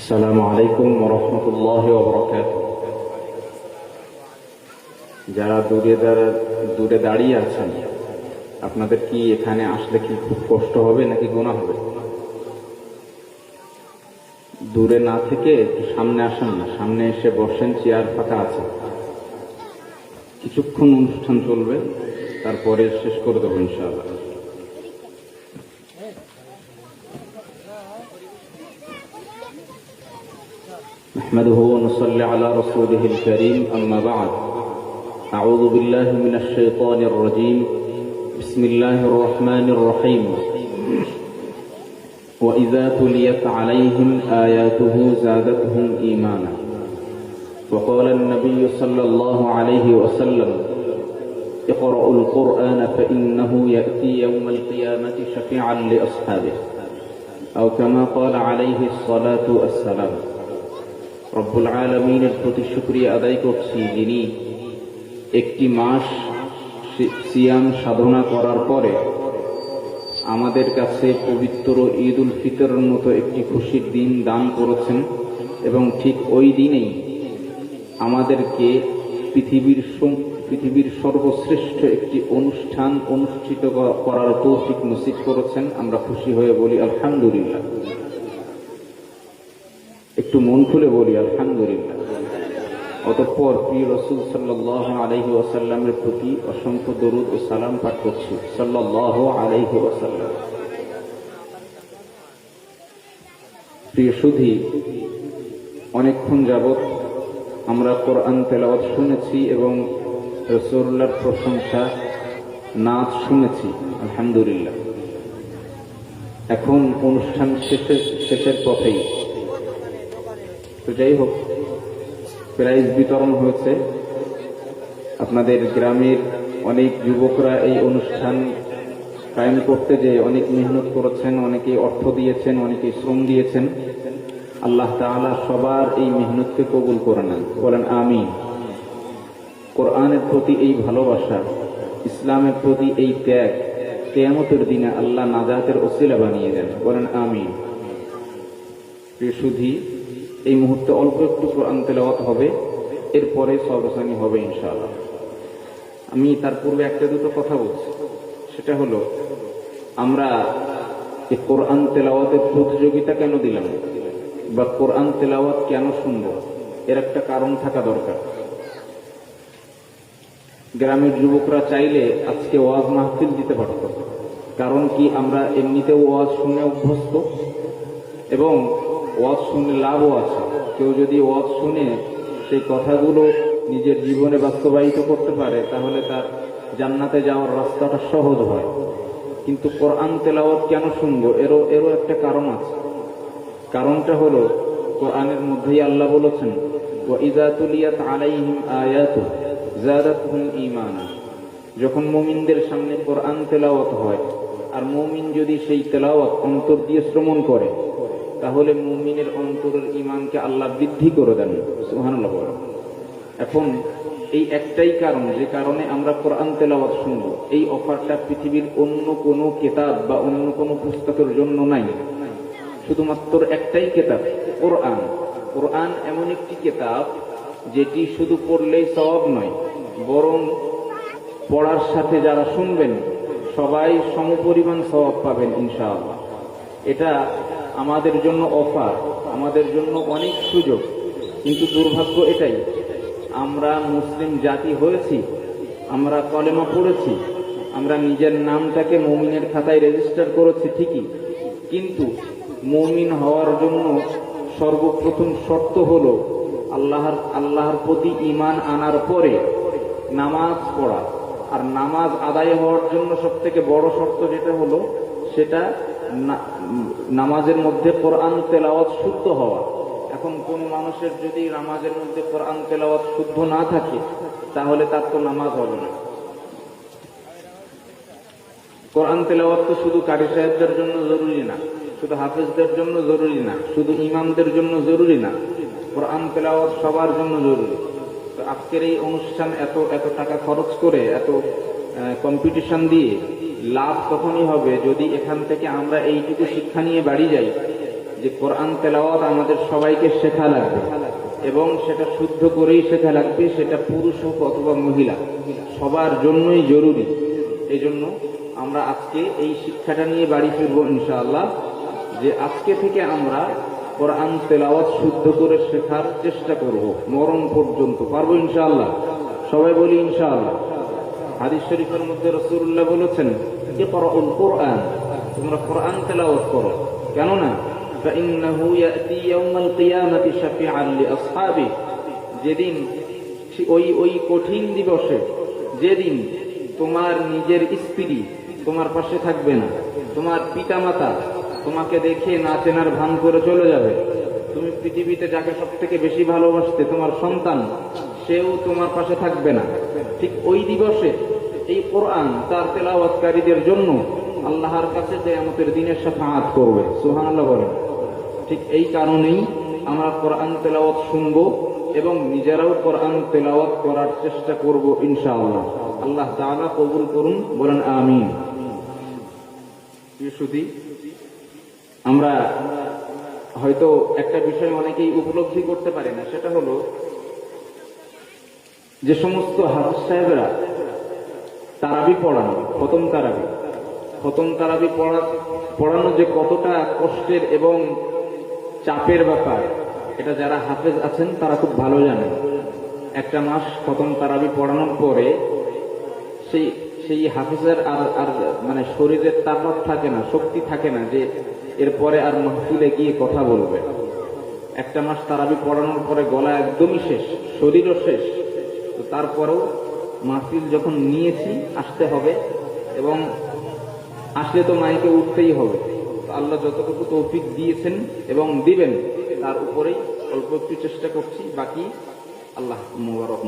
আসসালামু আলাইকুম ওয়া রাহমাতুল্লাহি ওয়া বারাকাতুহু। যারা দূরে দাঁড়িয়ে আছেন, আপনাদের কি এখানে আসলে কি খুব কষ্ট হবে নাকি গুনাহ হবে? দূরে না থেকে একটু সামনে আসেন না, সামনে এসে বসেন, চেয়ার ফাঁকা আছে। কিছুক্ষণ অনুষ্ঠান চলবে, তারপরে শেষ করে দেবো ইনশাআল্লাহ। نحمده ونصلي على رسوله الكريم أما بعد أعوذ بالله من الشيطان الرجيم بسم الله الرحمن الرحيم وإذا تليت عليهم آياته زادتهم إيمانا وقال النبي صلى الله عليه وسلم اقرأوا القرآن فإنه يأتي يوم القيامة شفيعا لأصحابه أو كما قال عليه الصلاة والسلام। রব্বুল আলামিনের প্রতি শুকরিয়া আদায় করছি, যিনি একটি মাস সিয়াম সাধনা করার পরে আমাদের কাছে পবিত্র ঈদ উল ফিতরের মতো একটি খুশির দিন দান করেছেন এবং ঠিক ওই দিনেই আমাদেরকে পৃথিবীর সর্বশ্রেষ্ঠ একটি অনুষ্ঠান অনুষ্ঠিত করার তৌফিক নসিব করেছেন। আমরা খুশি হয়ে বলি আলহামদুলিল্লাহ। একটু মন খুলে বলি আলহামদুলিল্লাহ। অতঃপর প্রিয় রাসূল সাল্লাল্লাহু আলাইহি ওয়াসাল্লামের প্রতি অসংখ্য দরুদ ও সালাম পাঠ করছি, সাল্লাল্লাহু আলাইহি ওয়াসাল্লাম। প্রিয় সুধী, অনেকক্ষণ যাবৎ আমরা কোরআন তেলাওয়াত শুনেছি এবং রাসূলুল্লাহর প্রশংসা নাচ শুনেছি, আলহামদুলিল্লাহ। এখন অনুষ্ঠান শেষের পথেই। তো যাই হোক, প্রাইজ বিতরণ হয়েছে। আপনাদের গ্রামের অনেক যুবকরা এই অনুষ্ঠান কায়েম করতে যে অনেক মেহনত করেছেন, অনেকে অর্থ দিয়েছেন, অনেকে শ্রম দিয়েছেন। আল্লাহ তাআলা সবার এই মেহনতকে কবুল করে নেন, বলেন আমিন। কোরআনের প্রতি এই ভালোবাসা, ইসলামের প্রতি এই ত্যাগ কিয়ামতের দিনে আল্লাহ নাজাতের ওসিলা বানিয়ে দেন, বলেন আমিন। প্রিয় সুধী, এই মুহূর্তে অল্প একটু কোরআন তেলাওয়াত হবে, এরপরে সর্বসানি হবে ইনশাআল্লাহ। আমি তার পূর্বে একটা দুটো কথা বলছি। সেটা হলো, আমরা এই কোরআন তেলাওয়াতের প্রতিযোগিতা কেন দিলাম বা কোরআন তেলাওয়াত কেন শুনবো, এর একটা কারণ থাকা দরকার। গ্রামের যুবকরা চাইলে আজকে ওয়াজ মাহফিল দিতে পারত। কারণ কি, আমরা এমনিতেও ওয়াজ শুনে অভ্যস্ত এবং ওয়াজ শুনে লাভও আছে। কেউ যদি ওয়াজ শুনে সেই কথাগুলো নিজের জীবনে বাস্তবায়িত করতে পারে, তাহলে তার জান্নাতে যাওয়ার রাস্তাটা সহজ হয়। কিন্তু কোরআন তেলাওয়াত কেন শুনবো, এরও একটা কারণ আছে। কারণটা হলো, কোরআনের মধ্যেই আল্লাহ বলেছেন, ওয়া ইযা তুলিয়াত আলাইহিম আয়াতু যাদাতহুম ঈমানা। যখন মুমিনদের সামনে কোরআন তেলাওয়াত হয় আর মুমিন যদি সেই তেলাওয়াত অন্তর দিয়ে শ্রবণ করে, তাহলে মুমিনের অন্তরের ঈমানকে আল্লাহ বৃদ্ধি করে দেন, সুবহানাল্লাহ। এখন এই একটাই কারণ, যে কারণে আমরা কোরআন তেলাওয়াত শুনবো। এই অফারটা পৃথিবীর অন্য কোনো কিতাব বা অন্য কোনো পুস্তকের জন্য নাই। শুধুমাত্র একটাই কিতাব, কোরআন। কোরআন এমন একটি কিতাব যেটি শুধু পড়লেই সওয়াব নয়, বরং পড়ার সাথে যারা শুনবেন সবাই সমপরিমাণ সওয়াব পাবেন ইনশাআল্লাহ। এটা আমাদের জন্য অফার, আমাদের জন্য অনেক সুযোগ। কিন্তু দুর্ভাগ্য এটাই, আমরা মুসলিম জাতি হয়েছি, আমরা কলেমা পড়েছি, আমরা নিজের নামটাকে মুমিনের খাতায় রেজিস্টার করেছি ঠিকই, কিন্তু মুমিন হওয়ার জন্য সর্বপ্রথম শর্ত হলো আল্লাহর প্রতি ঈমান আনার পরে নামাজ পড়া। আর নামাজ আদায় হওয়ার জন্য সবথেকে বড় শর্ত যেটা হলো, সেটা নামাজের মধ্যে কোরআন তেলাওয়াত শুদ্ধ হওয়া। এখন কোন মানুষের যদি নামাজের মধ্যে কোরআন তেলাওয়াত শুদ্ধ না থাকে, তাহলে তার তো নামাজ হবে না। কোরআন তেলাওয়াত তো শুধু কারি সাহেবদের জন্য জরুরি না, শুধু হাফেজদের জন্য জরুরি না, শুধু ইমামদের জন্য জরুরি না, কোরআন তেলাওয়াত সবার জন্য জরুরি। তো আজকের এই অনুষ্ঠান এত টাকা খরচ করে, এত কম্পিটিশন দিয়ে লাভ তখনই হবে যদি এখান থেকে আমরা এইটুকু শিক্ষা নিয়ে বাড়ি যাই যে কোরআন তেলাওয়াত আমাদের সবাইকে শেখা লাগবে এবং সেটা শুদ্ধ করেই শেখা লাগবে, সেটা পুরুষ হোক অথবা মহিলা, সবার জন্যই জরুরি। এই জন্য আমরা আজকে এই শিক্ষাটা নিয়ে বাড়ি ফিরবো ইনশাআল্লাহ, যে আজকে থেকে আমরা কোরআন তেলাওয়াত শুদ্ধ করে শেখার চেষ্টা করব, মরণ পর্যন্ত পারবো ইনশাআল্লাহ। সবাই বলি ইনশাআল্লাহ। হাদিস শরীফের মধ্যে রাসূলুল্লাহ বলেছেন, ইকরাউল কোরআন, তোমরা কোরআন তেলাওয়াত করো, কেননা ফাইন্নাহু ইয়াতি ইয়াউমাল কিয়ামাতি শাফিআন লিআসহাবি, যেদিন ওই কঠিন দিবসে, যেদিন তোমার নিজের স্ত্রী তোমার পাশে থাকবে না, তোমার পিতামাতা তোমাকে দেখে না চেনার ভান করে চলে যাবে, তুমি পৃথিবীতে যাকে সব থেকে বেশি ভালোবাসতে, তোমার সন্তান, সেও তোমার পাশে থাকবে না, ঠিক ওই দিবসে এই কোরআন তার তেলাওয়াতকারীদের জন্য আল্লাহর কাছে কিয়ামতের দিনে শাফাআত করবে। সুবহানাল্লাহ বলেন। ঠিক এই কারণেই আমরা কোরআন তেলাওয়াত শুনবো এবং নিজেরাও কোরআন তেলাওয়াত করার চেষ্টা করব ইনশাআল্লাহ। আল্লাহ তাআলা কবুল করুন, বলেন আমিন। শুধু আমরা হয়তো একটা বিষয় অনেকেই উপলব্ধি করতে পারি না, সেটা হলো যে সমস্ত হাফেজ সাহেবরা তারাবি পড়ান, খতম তারাবি পড়ানো যে কতটা কষ্টের এবং চাপের ব্যাপার, এটা যারা হাফেজ আছেন তারা খুব ভালো জানেন। একটা মাস খতম তারাবি পড়ানোর পরে সেই হাফেজের আর মানে শরীরের তাকত থাকে না, শক্তি থাকে না যে এরপরে আর মাহফিলে গিয়ে কথা বলবে। একটা মাস তারাবি পড়ানোর পরে গলা একদমই শেষ, শরীরও শেষ, তো তারপরেও মাহফিল যখন নিয়েছি আসতে হবে এবং আসলে তো মাইকে উঠতেই হবে। আল্লাহ যতটুকু তৌফিক দিয়েছেন এবং দিবেন তার উপরেই অল্প একটু চেষ্টা করছি, বাকি আল্লাহ মুবারক।